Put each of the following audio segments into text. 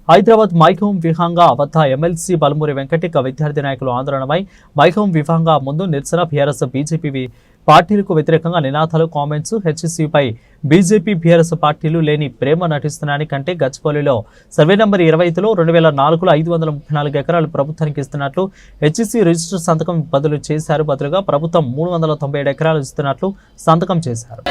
Hyderabad My Home Vihanga వద్ద MLC Balmoori వెంకటిక విద్యార్థి నాయకులు ఆందోళనపై మైహోం విహంగా ముందు నిరసన బీఆర్ఎస్ బీజేపీ పార్టీలకు వ్యతిరేకంగా నినాదాలు కామెంట్స్ హెచ్సీపై బీజేపీ బీఆర్ఎస్ పార్టీలు లేని ప్రేమ నటిస్తున్నాయని కంటే గచ్చిబౌలిలో సర్వే నంబర్ 25లో 2004లో 534 ఎకరాలు ప్రభుత్వానికి ఇస్తున్నట్లు హెచ్సీ రిజిస్టర్ సంతకం బదులుగా ప్రభుత్వం 397 ఎకరాలు ఇస్తున్నట్లు సంతకం చేశారు.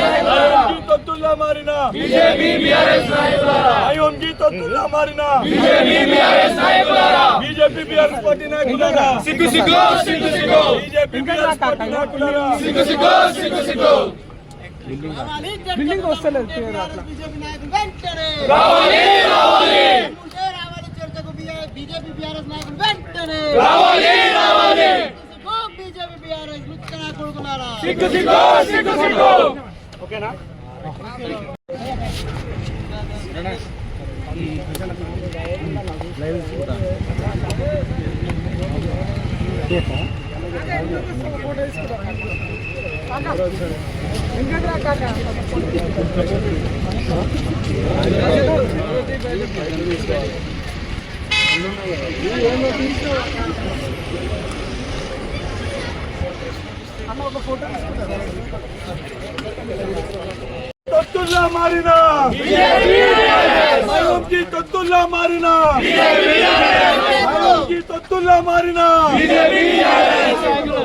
బిల్డింగ్ వస్తలేదు ఓకేనా. తొత్తుల్లా మారినా మైహోంకి తొత్తుల్లా మారినా మైహోంకి తొత్తుల్లా మారినా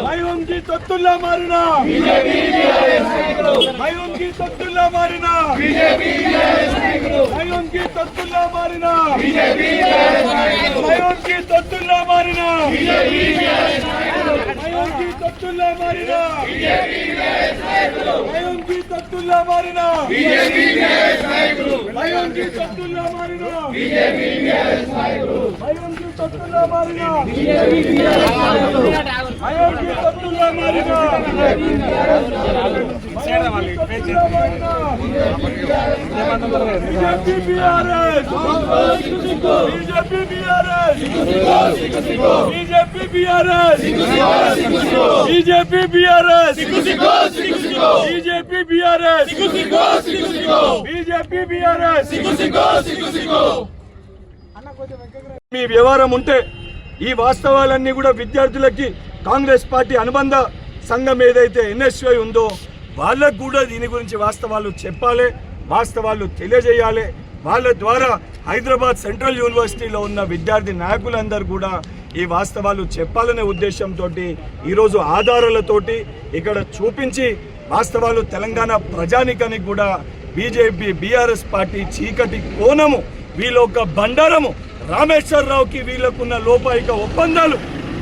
మైహోంకి తొత్తుల్లా మారినా మైహోంకి తొత్తుల్లా మారినా మైహోంకి తొత్తుల్లా మారినా మైహోంకి తొత్తుల్లా మారినా మైహోంకి తొత్తుల్లా మారినా మైహోంకి తొత్తుల్లా మారినా మైహోంకి తొత్తుల్లా మారినా మైహోంకి తొత్తుల్లా మారినా మైహోంకి తొత్తుల్లా మారినా మీ వ్యవహారం ఉంటే ఈ వాస్తవాలన్నీ కూడా విద్యార్థులకి కాంగ్రెస్ పార్టీ అనుబంధ సంఘం ఏదైతే ఎన్ఎస్వై ఉందో వాళ్ళకు కూడా దీని గురించి వాస్తవాలు చెప్పాలి, వాస్తవాలు తెలియజేయాలి. వాళ్ళ ద్వారా హైదరాబాద్ సెంట్రల్ యూనివర్సిటీలో ఉన్న విద్యార్థి నాయకులందరూ కూడా ఈ వాస్తవాలు చెప్పాలనే ఉద్దేశంతో ఈరోజు ఆధారాలతోటి ఇక్కడ చూపించి వాస్తవాలు తెలంగాణ ప్రజానికానికి కూడా బీజేపీ బీఆర్ఎస్ పార్టీ చీకటి కోణము వీళ్ళొక బండారము రామేశ్వరరావుకి వీళ్ళకున్న లోపాయిక ఒప్పందాలు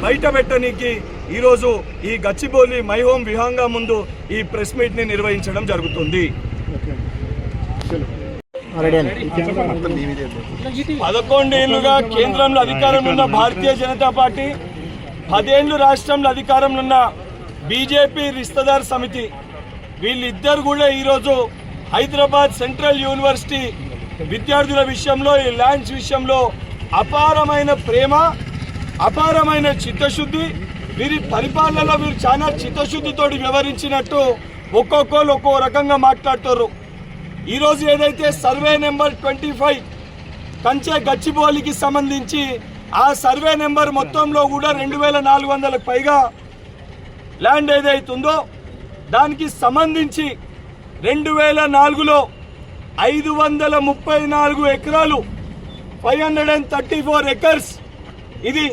బయట పెట్టనీకి ఈరోజు ఈ గచ్చిబౌలి మైహోం విహంగా ముందు ఈ ప్రెస్ మీట్ ని నిర్వహించడం జరుగుతుంది. 11 ఏళ్లుగా కేంద్రంలో అధికారంలో ఉన్న భారతీయ జనతా పార్టీ, 10 ఏళ్లు రాష్ట్రంలో అధికారంలో ఉన్న బీజేపీ రిస్తదార్ సమితి వీళ్ళిద్దరు కూడా ఈరోజు హైదరాబాద్ సెంట్రల్ యూనివర్సిటీ విద్యార్థుల విషయంలో ఈ ల్యాండ్స్ విషయంలో అపారమైన ప్రేమ, అపారమైన చిత్తశుద్ధి, వీరి పరిపాలనలో వీరు చాలా చిత్తశుద్ధితో వ్యవహరించినట్టు ఒక్కొక్కరు ఒక్కో రకంగా మాట్లాడుతారు. ఈరోజు ఏదైతే సర్వే నెంబర్ 25 కంచె గచ్చిబౌలికి సంబంధించి ఆ సర్వే నెంబర్ మొత్తంలో కూడా 2400లకు పైగా ల్యాండ్ ఏదైతుందో దానికి సంబంధించి 2004లో 534 ఎకరాలు 534 ఎకర్స్ ఇది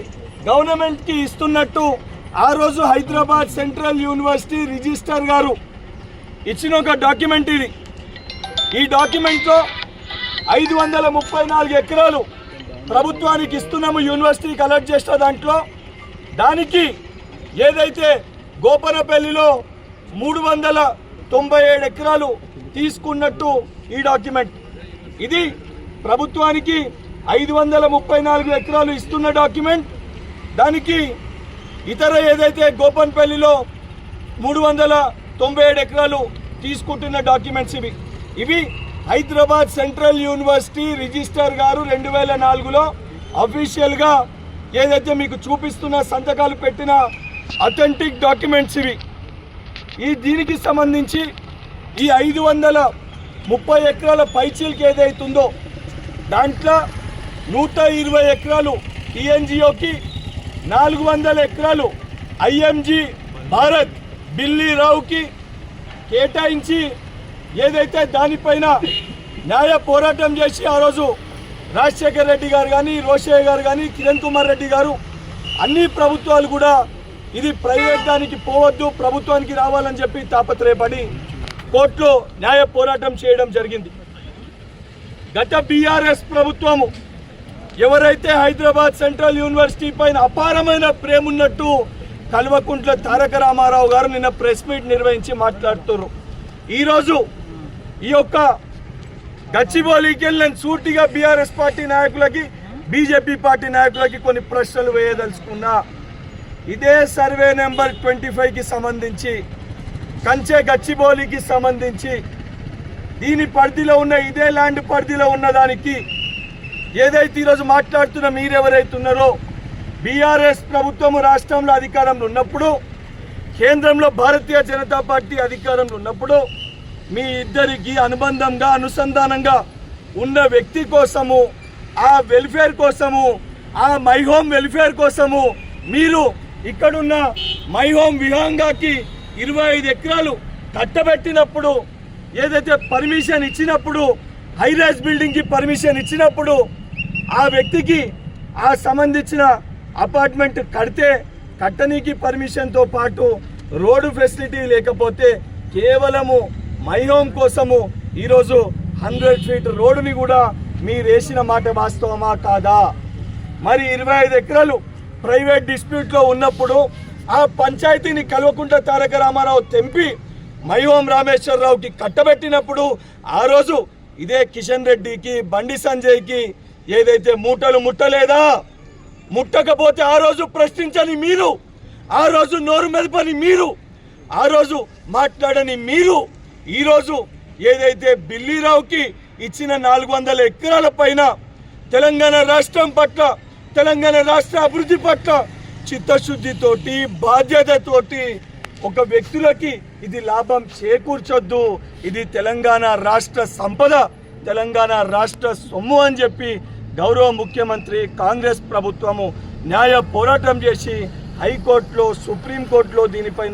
గవర్నమెంట్కి ఇస్తున్నట్టు ఆ రోజు హైదరాబాద్ సెంట్రల్ యూనివర్సిటీ రిజిస్టర్ గారు ఇచ్చిన ఒక డాక్యుమెంట్ ఇది. ఈ డాక్యుమెంట్లో 534 ఎకరాలు ప్రభుత్వానికి ఇస్తున్నాము యూనివర్సిటీకి అలర్ట్ చేసిన దాంట్లో దానికి ఏదైతే గోపనపల్లిలో 397 ఎకరాలు తీసుకున్నట్టు ఈ డాక్యుమెంట్. ఇది ప్రభుత్వానికి 534 ఎకరాలు ఇస్తున్న డాక్యుమెంట్. దానికి ఇతర ఏదైతే గోపన్పల్లిలో 397 ఎకరాలు తీసుకుంటున్న డాక్యుమెంట్స్ ఇవి హైదరాబాద్ సెంట్రల్ యూనివర్సిటీ రిజిస్టర్ గారు 2004లో అఫీషియల్గా ఏదైతే మీకు చూపిస్తున్న సంతకాలు పెట్టిన అథెంటిక్ డాక్యుమెంట్స్ ఈ దీనికి సంబంధించి ఈ 530 ఎకరాల పైచీలకి ఏదైతుందో దాంట్లో 120 ఎకరాలు టీఎన్జిఓకి, 400 ఎకరాలు ఐఎంజీ భారత్ బిల్లీరావుకి కేటాయించి ఏదైతే దానిపైన న్యాయ పోరాటం చేసి ఆ రోజు రాజశేఖర్ రెడ్డి గారు కానీ, రోషయ్య గారు కానీ, కిరణ్ కుమార్ రెడ్డి గారు, అన్ని ప్రభుత్వాలు కూడా ఇది ప్రైవేట్ దానికి పోవద్దు, ప్రభుత్వానికి రావాలని చెప్పి తాపత్రయపడి కోర్టులో న్యాయ పోరాటం చేయడం జరిగింది. గత బీఆర్ఎస్ ప్రభుత్వము ఎవరైతే హైదరాబాద్ సెంట్రల్ యూనివర్సిటీ పైన అపారమైన ప్రేమ ఉన్నట్టు కల్వకుంట్ల తారక రామారావు గారు నిన్న ప్రెస్ మీట్ నిర్వహించి మాట్లాడుతున్నారు. ఈరోజు ఈ యొక్క గచ్చిబౌలికి వెళ్ళిన సూటిగా బీఆర్ఎస్ పార్టీ నాయకులకి, బీజేపీ పార్టీ నాయకులకి కొన్ని ప్రశ్నలు వేయదలుచుకున్నా. ఇదే సర్వే నెంబర్ 25కి సంబంధించి, కంచె గచ్చిబౌలికి సంబంధించి, దీని పరిధిలో ఉన్న ఇదే ల్యాండ్ పరిధిలో ఉన్నదానికి ఏదైతే ఈరోజు మాట్లాడుతున్న మీరెవరైతే ఉన్నారో, బీఆర్ఎస్ ప్రభుత్వము రాష్ట్రంలో అధికారంలో ఉన్నప్పుడు, కేంద్రంలో భారతీయ జనతా పార్టీ అధికారంలో ఉన్నప్పుడు మీ ఇద్దరికి అనుబంధంగా, అనుసంధానంగా ఉన్న వ్యక్తి కోసము, ఆ వెల్ఫేర్ కోసము, ఆ మై హోమ్ వెల్ఫేర్ కోసము మీరు ఇక్కడున్న మై హోమ్ విహంగాకి 25 ఎకరాలు కట్టబెట్టినప్పుడు, ఏదైతే పర్మిషన్ ఇచ్చినప్పుడు, హైరైజ్ బిల్డింగ్కి పర్మిషన్ ఇచ్చినప్పుడు, ఆ వ్యక్తికి ఆ సంబంధించిన అపార్ట్మెంట్ కట్టనీకి పర్మిషన్తో పాటు రోడ్డు ఫెసిలిటీ లేకపోతే కేవలము మై హోమ్ కోసము ఈరోజు 100 ఫీట్ రోడ్డుని కూడా మీరు వేసిన మాట వాస్తవమా కాదా? మరి 25 ఎకరాలు ప్రైవేట్ డిస్ప్యూట్లో ఉన్నప్పుడు ఆ పంచాయతీని కల్వకుంట్ల తారక రామారావు తెంపి మై హోమ్ రామేశ్వరరావుకి కట్టబెట్టినప్పుడు ఆ రోజు ఇదే కిషన్ రెడ్డికి, బండి సంజయ్కి ఏదైతే మూటలు ముట్టలేదా? ముట్టకపోతే ఆ రోజు ప్రశ్నించని మీరు, ఆ రోజు నోరు మెదపని మీరు, ఆ రోజు మాట్లాడని మీరు, ఈరోజు ఏదైతే బిల్లీరావుకి ఇచ్చిన 400 ఎకరాల పైన తెలంగాణ రాష్ట్రం పట్ల, తెలంగాణ రాష్ట్ర అభివృద్ధి పట్ల చిత్తశుద్ధితోటి, బాధ్యతతోటి ఒక వ్యక్తులకి ఇది లాభం చేకూర్చొద్దు, ఇది తెలంగాణ రాష్ట్ర సంపద, తెలంగాణ రాష్ట్ర సొమ్ము అని చెప్పి గౌరవ ముఖ్యమంత్రి కాంగ్రెస్ ప్రభుత్వము న్యాయ పోరాటం చేసి హైకోర్టులో, సుప్రీంకోర్టులో దీనిపైన